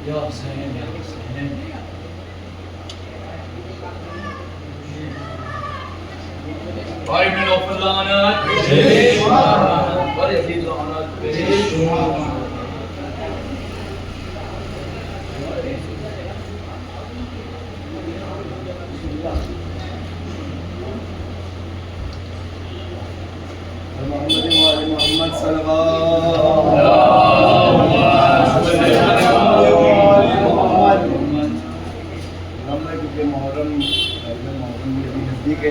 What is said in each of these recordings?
या हुसैन या हुसैन। भाई में नौफल लानत बेशुमार, और यजीद लानत बेशुमार। मोहम्मद मुहर्रम भी अभी नज़दीक है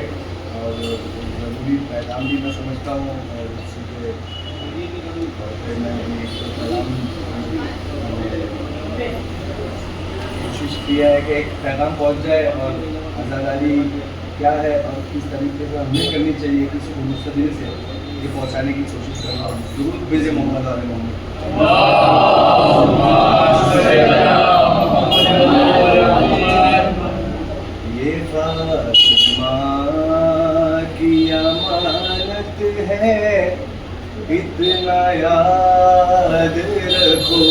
और ज़रूरी पैगाम भी मैं समझता हूँ और इसी के फिर मैं एक पैगाम कोशिश किया है कि एक पैगाम पहुँच जाए और आज़ादी क्या है और किस तरीके से हमें करनी चाहिए किसी को मुस्तदिल से ये पहुँचाने की कोशिश कर रहा हूँ। ज़रूर भेजे मोहम्मद वाले मोहम्मद। ये फातिमा की अमानत है इतना याद रखो।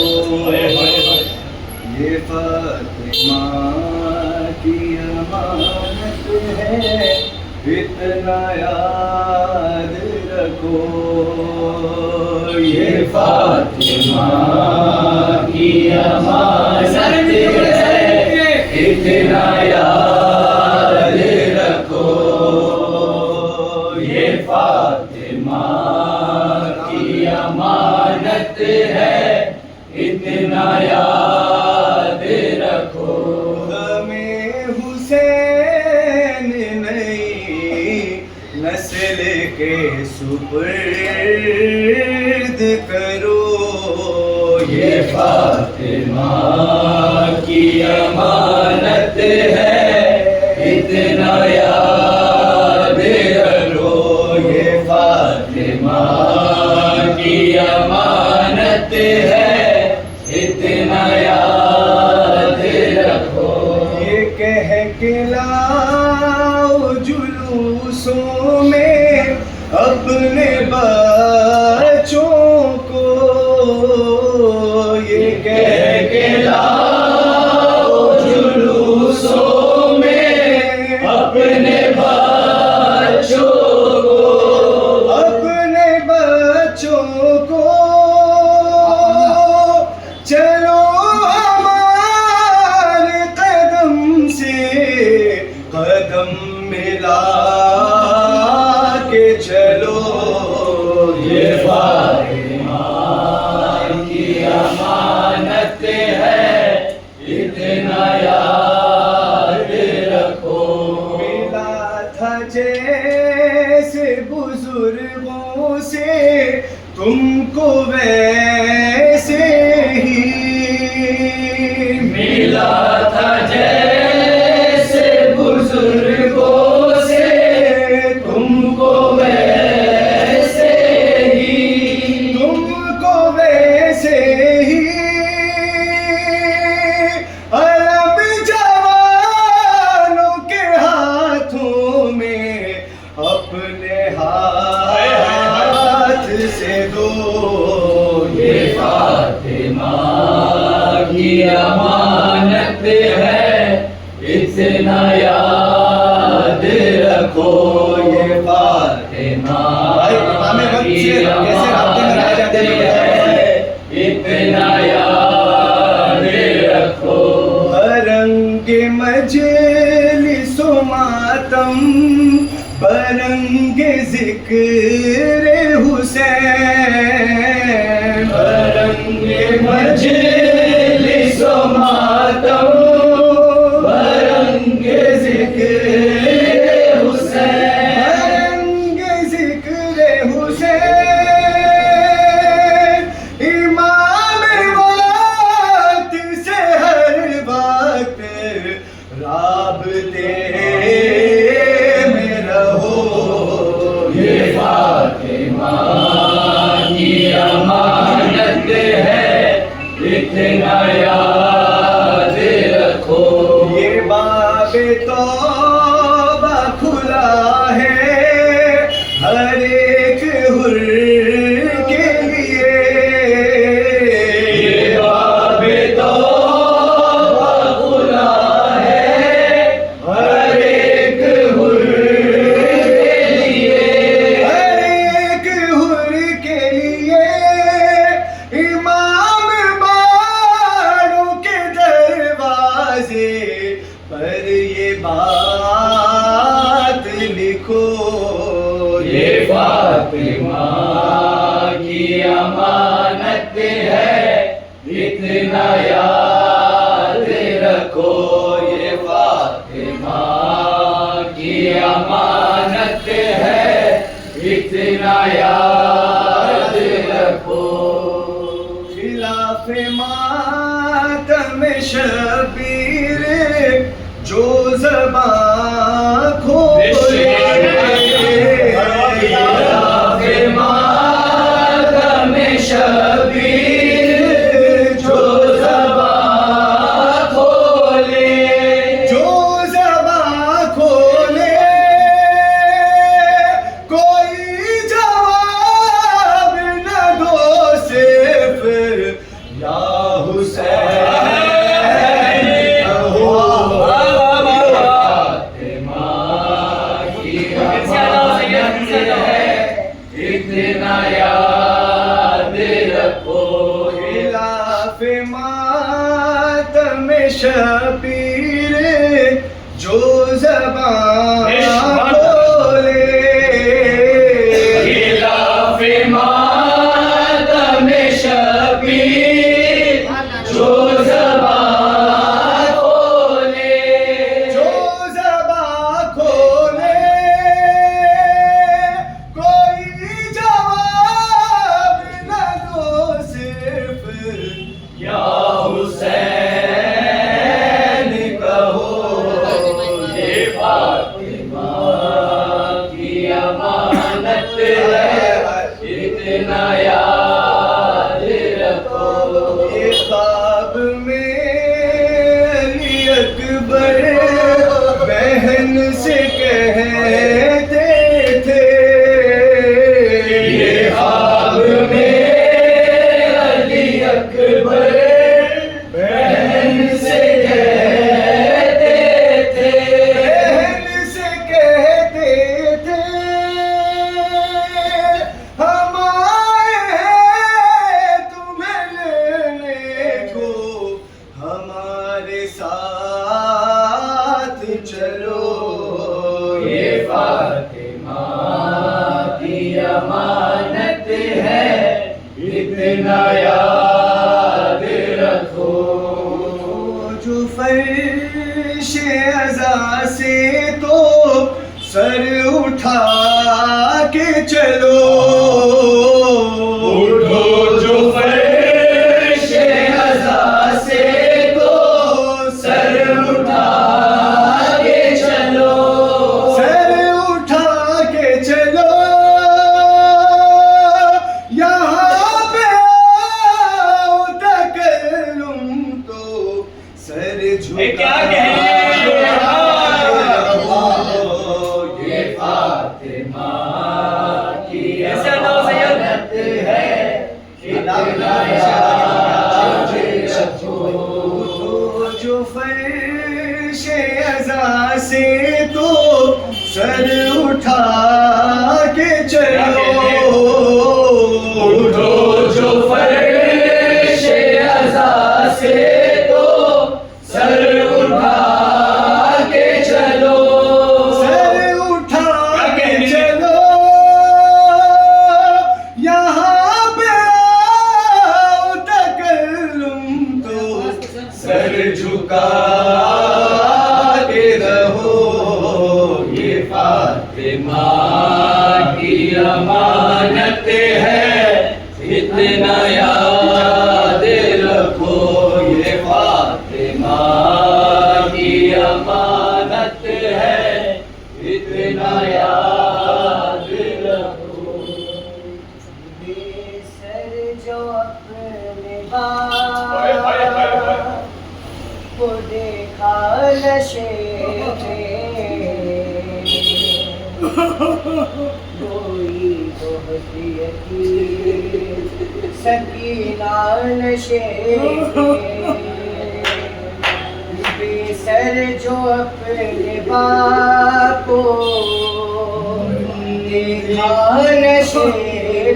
ये फातिमा की अमानत है इतना याद रखो। ये फातिमा की अमानत है इतना याद रखो। ये फातिमा की अमानत है इतना याद रखो। हमें हुसैन नई नस्ल के सुपुर्द करो। ये फातिमा की अमानत है इतना याद रखो। ये फातिमा की अमानत है इतना याद रखो। ये कह के लाओ जुलूसों में अपने बच्चों को। ये कह के लाओ जुलूसों में अपने बच्चों को। अपने बच्चों को चलो हमारे कदम से कदम मिला के चलो। ये फातिमा की अमानत है इतना याद रखो। मिला था जैसे बुजुर्गों से तुमको वैसे ही मिला था। जैसे बुजुर्गों से तुमको वैसे ही तुमको वैसे ही। अलम जवानों के हाथों में अपने हाथ से दो। ये फातिमा की अमानत है इतना याद रखो। ये फातिमा की अमानत है इतना याद रखो। रंग मजलिसो मातम बरंग जिक्र हुसैन। बरंग मजलिसो मातम बरंग जिक्र हुसैन। बरंग जिक्र हुसैन। इमाम वक्त से हर वक्त राबते में रहो। ये फातिमा की अमानत है इतना याद रखो। ये बाबे तौबा खुला है हर एक हुर के लिए। ये बाबे तौबा इतना याद रखो ये फातिमा की अमानत है, इतना याद रखो। खिलाफ मातम शबीर जो ज़बां खोले, खिलाफ मातम शबीर जो ज़बां खोले, जो ज़बां खोले कोई जवाब न दो सिर्फ या हुसैन कहो। फातिमा की अमानत है, इतना याद रखो। खिलाफ मातम शबीर जो ज़बां खोले, खिलाफ मातम शबीर जो ज़बां खोले, जो ज़बां खोले कोई जवाब न दो सिर्फ या हुसैन कहो। ये फातिमा की अमानत है, इतना याद रखो। ये ख्वाब में अली अकबर बहन से कहते थे, ये ख्वाब में अली अकबर बहन से कहते थे, बहन से कहते थे हम आए हैं तुम्हें लेने को, हमारे साथ चलो। ये फातिमा की अमानत है, इतना याद रखो। जो फर्श अज़ा से तो सर उठा के चलो, उठो जो फर्श अज़ा से तो सर उठा के चलो, सर उठा के चलो। यहाँ पे आओ तकल्लुम तो सर झुका क्या कहें? ये फातिमा की अमानत है, इतना याद रखो। जो फर्श अज़ा से तो सर उठा के चलो, उठो जो फर्श अज़ा से तो सर उठा के चलो, सर उठा के चलो। यहाँ पे आओ तकल्लुम तो सर झुका के रहो। ये फातिमा की अमानत है, इतना याद रखो। ये फातिमा की अमानत है, इतना याद रखो। बेसर जो अपने हाय, हाय, हाय, हाय। को देखा नशे कोई बहुत यकीन सकीना नशे बेसर जो अपने बाप को देखा नशे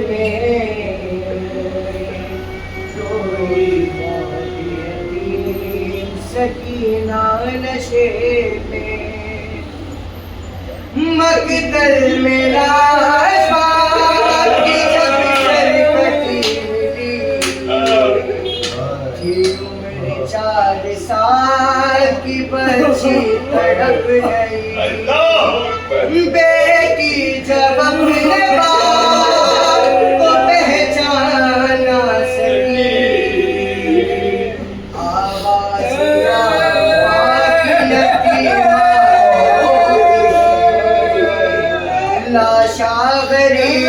में कोई बहुत यकीन सकीना नशे में मकदल मेरा बाप की जब शरकती मिली थी उम्र 4 साल की बच्ची तड़प गई। बेटी जब अपने बाप को पहचान ना सकी, आवाज लाशा गरीब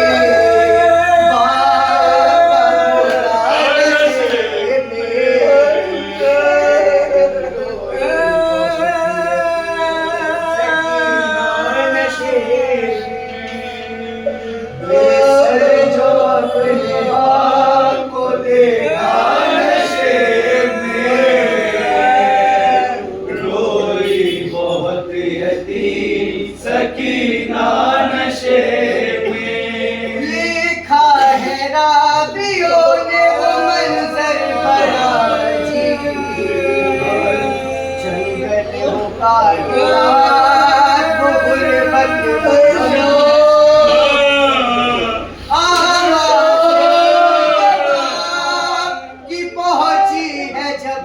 सकीना नशे में। लिखा है राबियों ने वो मंजर बड़ा अजीब, जंगल हो कायनात वो गुर्बत बदलो, आवाज़ की पहुंची है जब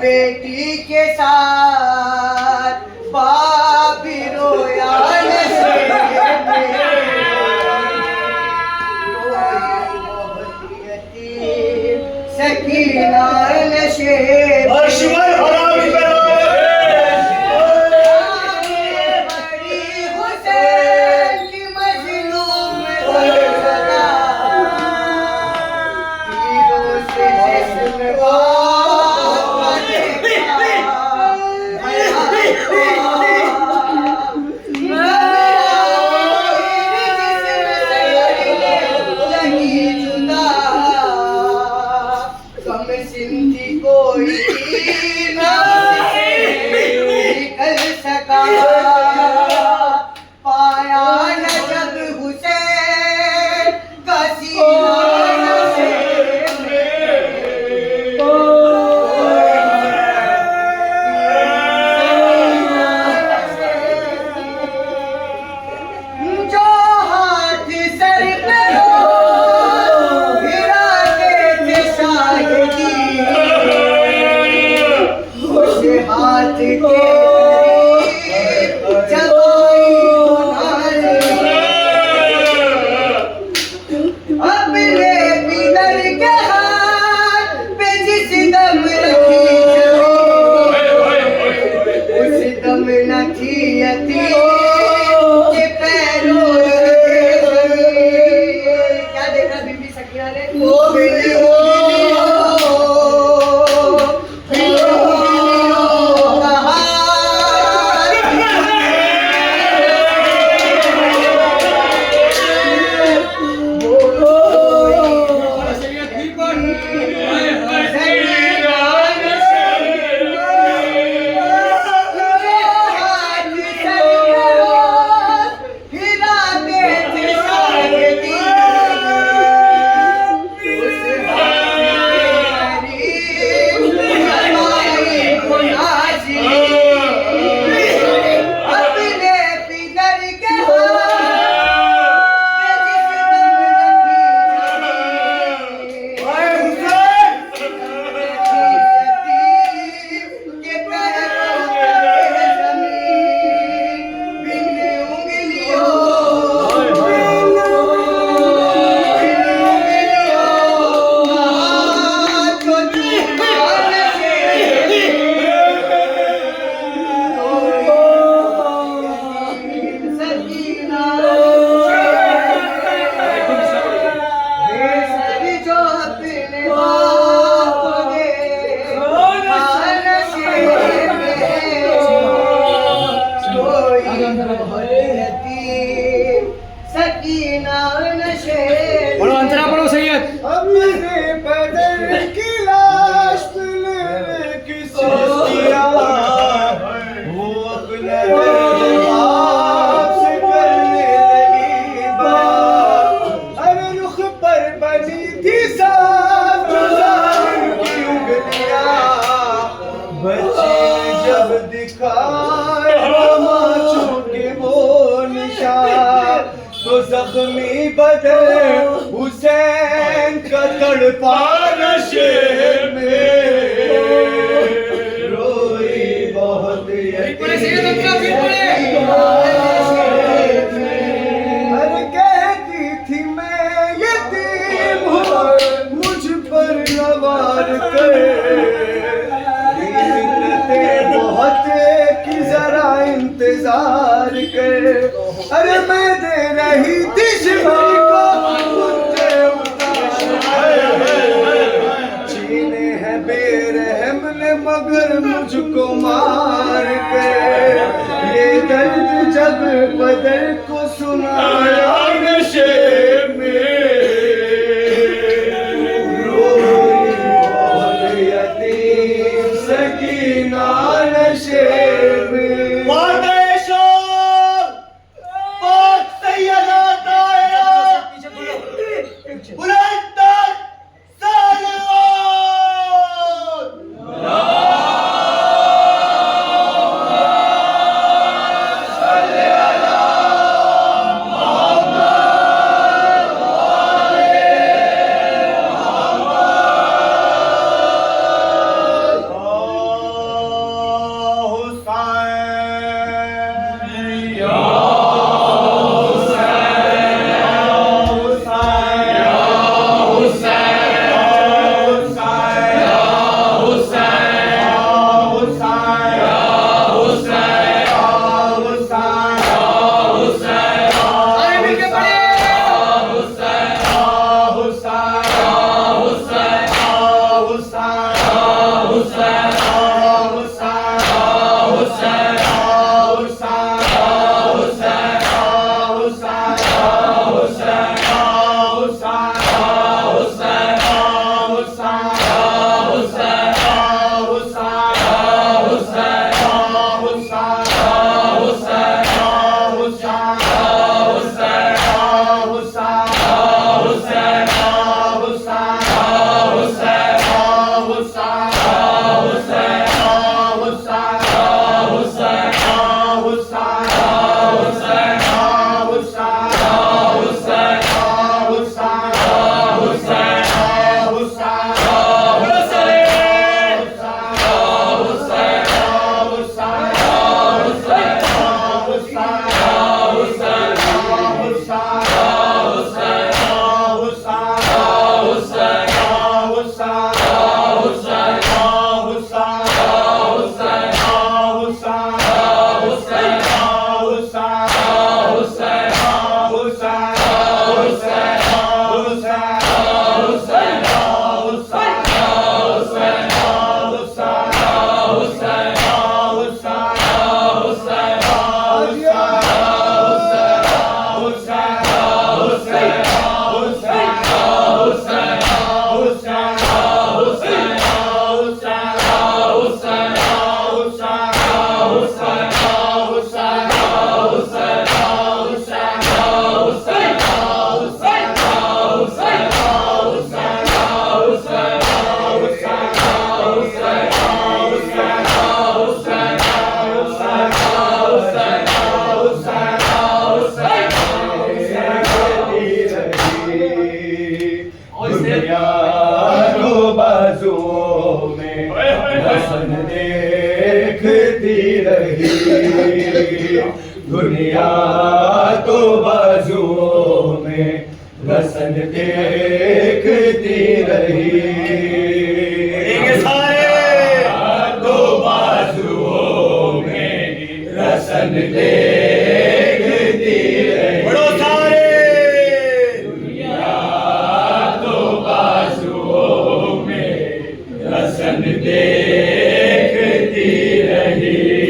बेटी के साथ बाप भी रोया नशे में। रोई यतीम सकीना नशे में। बड़ी हुसैन की मजलूम सदा, तीरों से जिस्म सिंधी कोई ना निकल सका, पाया न जब हुसैन का सीना नशे में। जो हाथ सर पे हो गिराते थे शायदी, उस हाथ के जवाई अपने पितर के हाथ पे जिस दम रखी उस दम न थी यतीम के पैरों क्या देखा बीबी सकिया ने वो सकीना नशे पढ़ो अंतरा पढ़ो सैयद। अपने बदन की लाश तुमने किसी किया, वो अपने बाप से करने लगी बात। अरे रुख पर बनी थी साफ गुज़ार की उंगलियां, बच्ची जब दिखाए जख्मी बदन हुसैन का तड़पा नशे में रोई बहुत अरे कहती थी मैं यतीम हूँ मुझ पर नवार कर बहुत की जरा इंतजार कर अरे मैं दे रही थी शिवा को मुझे छीने हैं बेरहम ने मगर मुझको मार कर ये दर्द जब बदर को सुनाया नशे में रोई बहुत यतीम सकीना नशे में दुनिया तो बाजुओं में रसन देखती रही तो बाजुओं में रसन देखती रही बड़ो सारे दुनिया तो बाजुओं में रसन देखती रही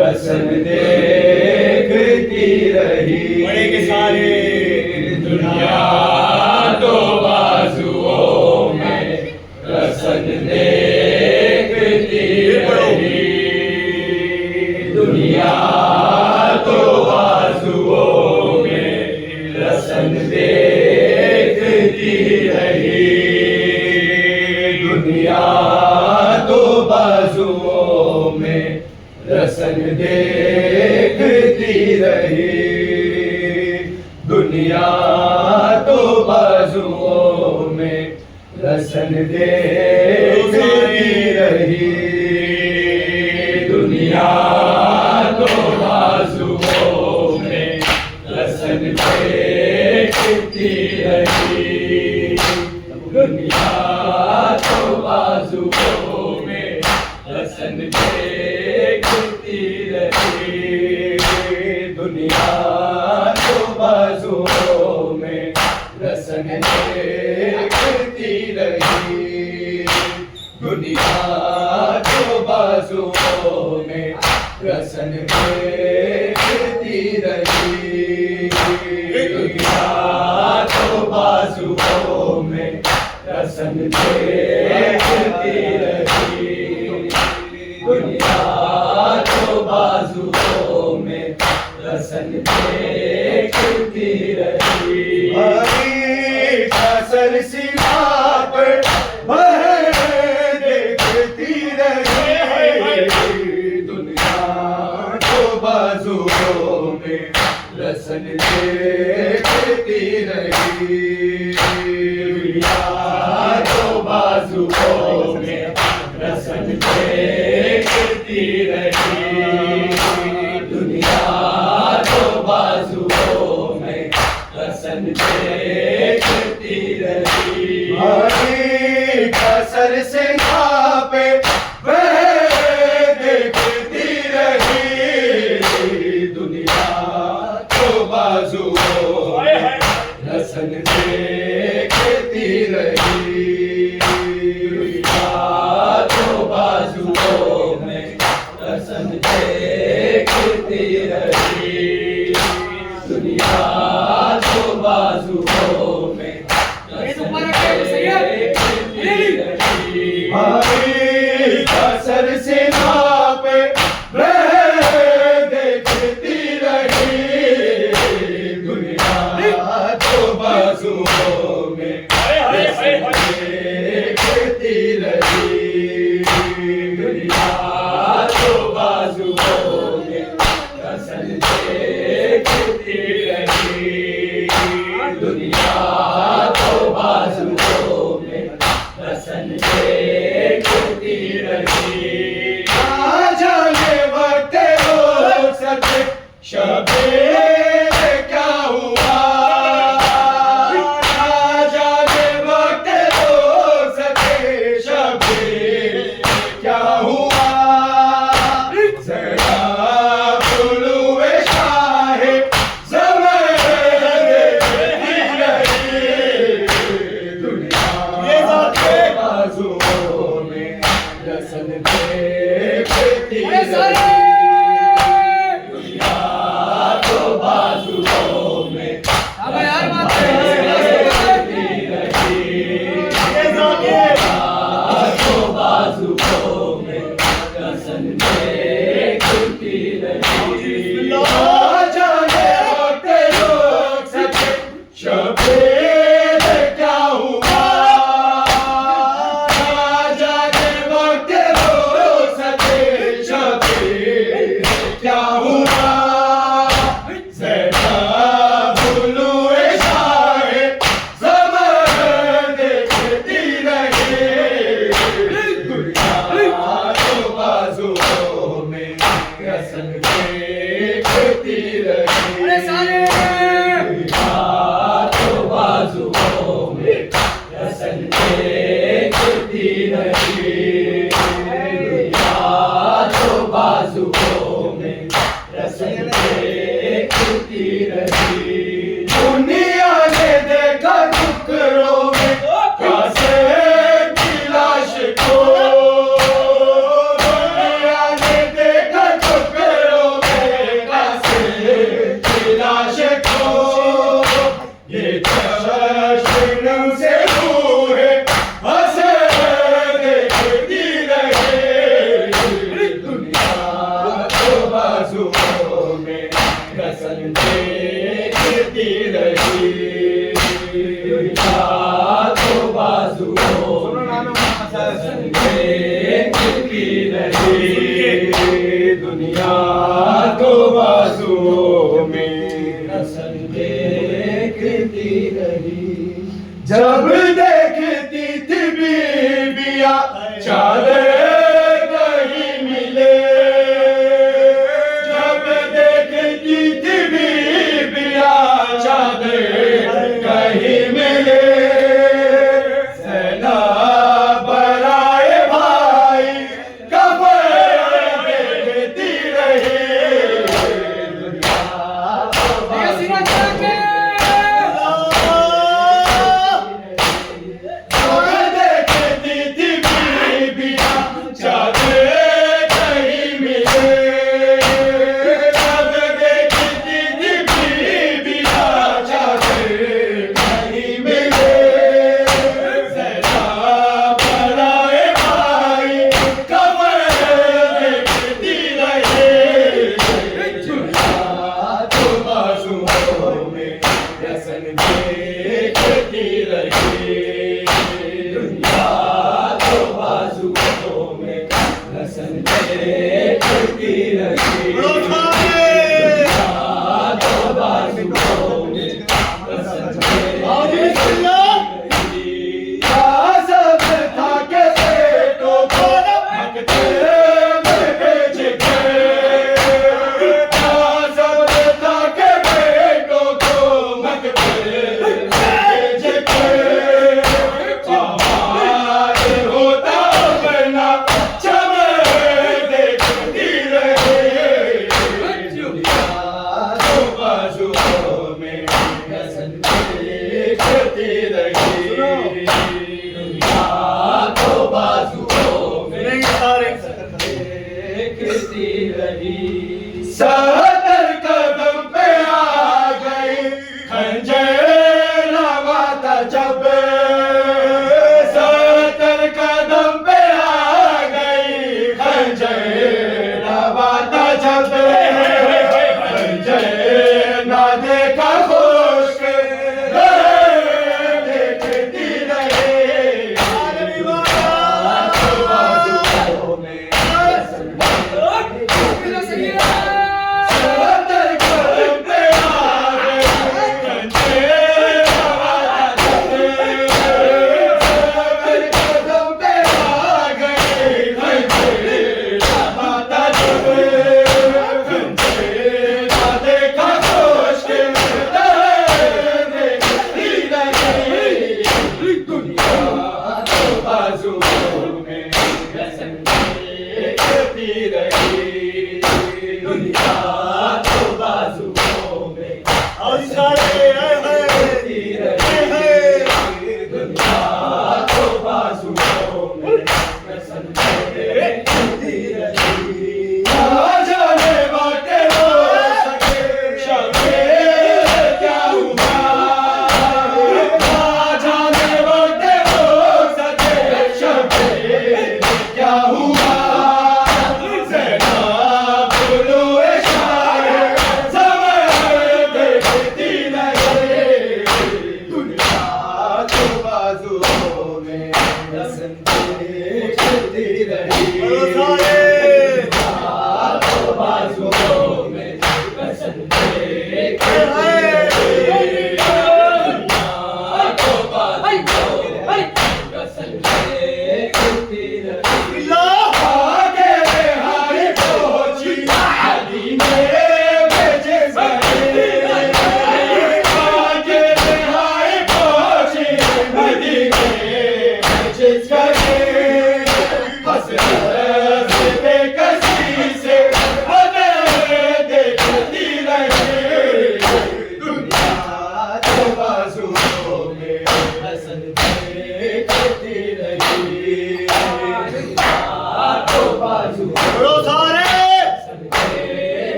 रसन देखती रही बड़े के सारे दुनिया तो बाजुओं में रसन देखती रही दुनिया तो बाजुओं में रसन देखती रही दुनिया तो बाजुओं में रसन देखती रही। दुनिया तो बाजुओं में रसन देखती रही। दुनिया तो बाजुओं में रसन देखती रही। दुनिया तो बाजुओं में रसन देखती रही। दुनिया तो बाजुओं में रसन देखती रही। दुनिया तो बाजुओं में रसन देखती रही। दुनिया तो बाजुओं में रसन देखती रही। दुनिया तो बाजुओं में रसन देखती रही। हरी कसर सीना पर वह देखती रही। दुनिया तो बाजुओं में रसन देखती रही। दुनिया तो बाजुओं में रसन देखती रही। दुनिया तो बाजुओं में रसन देखती रही। हरी कसर से पे वह देखती रही। दुनिया तो बाजुओं में रसन देखती रही। दुनिया तो बाजुओं में रसन देखती रही। दुनिया तो बाजुओं में रसन देखती रही। हरी कसर से पे वह देखती रही। दुनिया तो बाजुओं में रसन देखती रही। दुनिया तो बाजुओं में रसन देखती रही। दुनिया तो बाजुओं में रसन देखती रही। ना जाने वक्त हो सके शबीर क्या हुआ। ना जाने वक्त हो सके शबीर क्या हुआ। जरा बुलुए शाहे ज़मर देखती रही। दुनिया के बाजुओं में रसन देखती रही। दुनिया तो बाजुओं में रसन देखती रही। दुनिया तो बाजुओं में रसन देखती रही। ना जाने वक्त लोग सके शबीर क्या हुआ। ना जाने वक्त लोग सके शबीर क्या हुआ। ज़रा बुलुए शाहे ज़मर देखती रही। दुनिया तो बाजुओं में रसन देखती रही। दुनिया तो बाजुओं में रसन देखती रही। दुनिया तो बाजुओं में रसन देखती रही। दुनिया ने देखा टुकड़ों में कैसे की लाश को। दुनिया ने देखा टुकड़ों में कैसे की लाश को। ये चश्म से रूहे हंसे देखती रही। दुनिया तो बाजुओं में रसन देखती रही। दुनिया तो बाजुओं में रसन देखती रही। दुनिया तो बाजुओं में रसन देखती रही। जब देखती थी बीबिया चादर कहीं मिले, जब देखती थी बीबिया चादर कहीं मिले, सेना बराए भाई कबर देखती रही। सतर कदम पे आ गई खंजर नवाता जब, सतर कदम पे आ गई खंजर नवाता जब, खंजर ना देखा खुश देखती रही।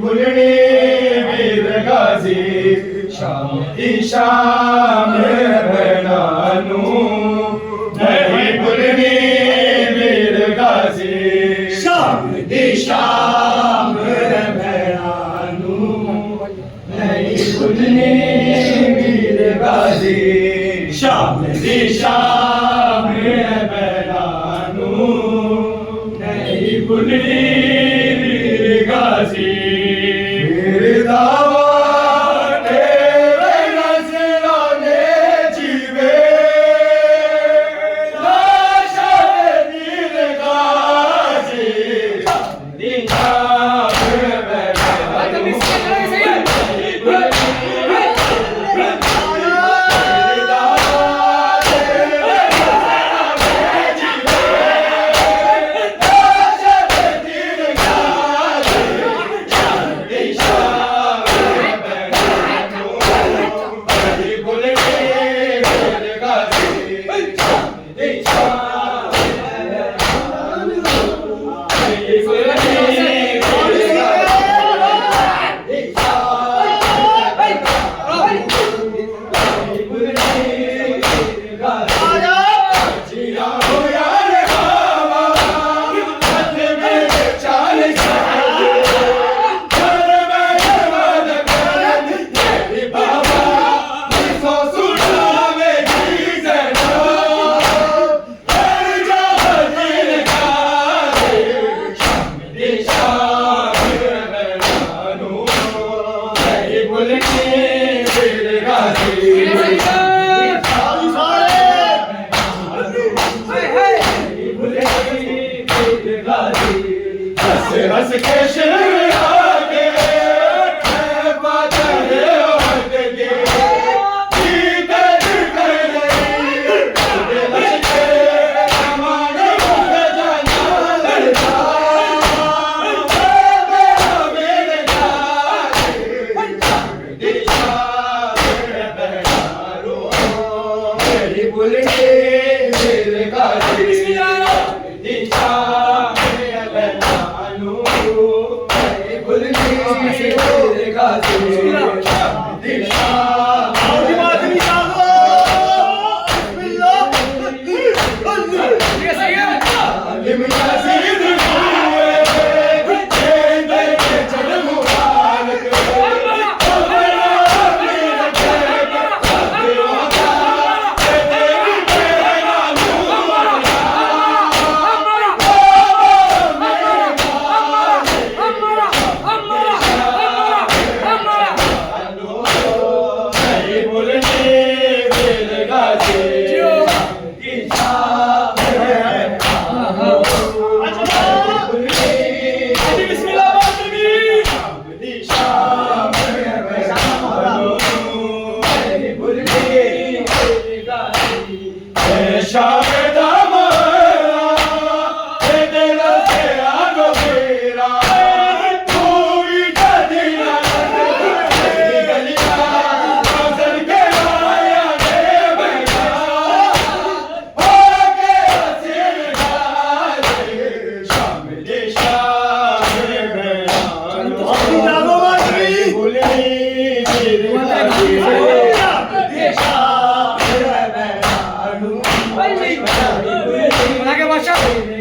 भूलनी वीर गाजी शाम ईशाम भैनानू नहीं भूलनी वीर गाजी शाम ईशाम भैनानू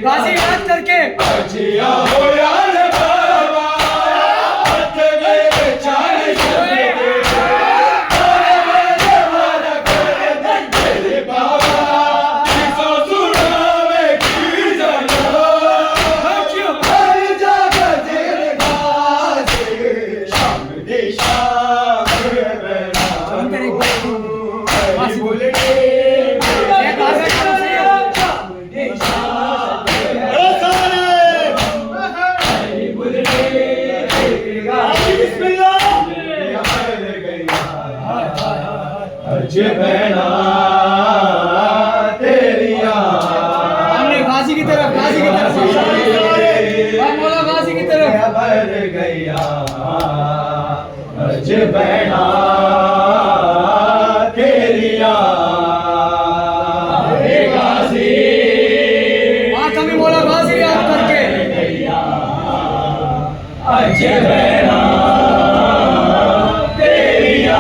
गाजी याद करके हमने गाजी की तरफ मौला गाजी की तरफ भर गया अज बहना तेरिया गाजी माता में मौला गाजी याद करके अज बहना तेरिया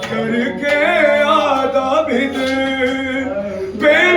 करके आदा भी दे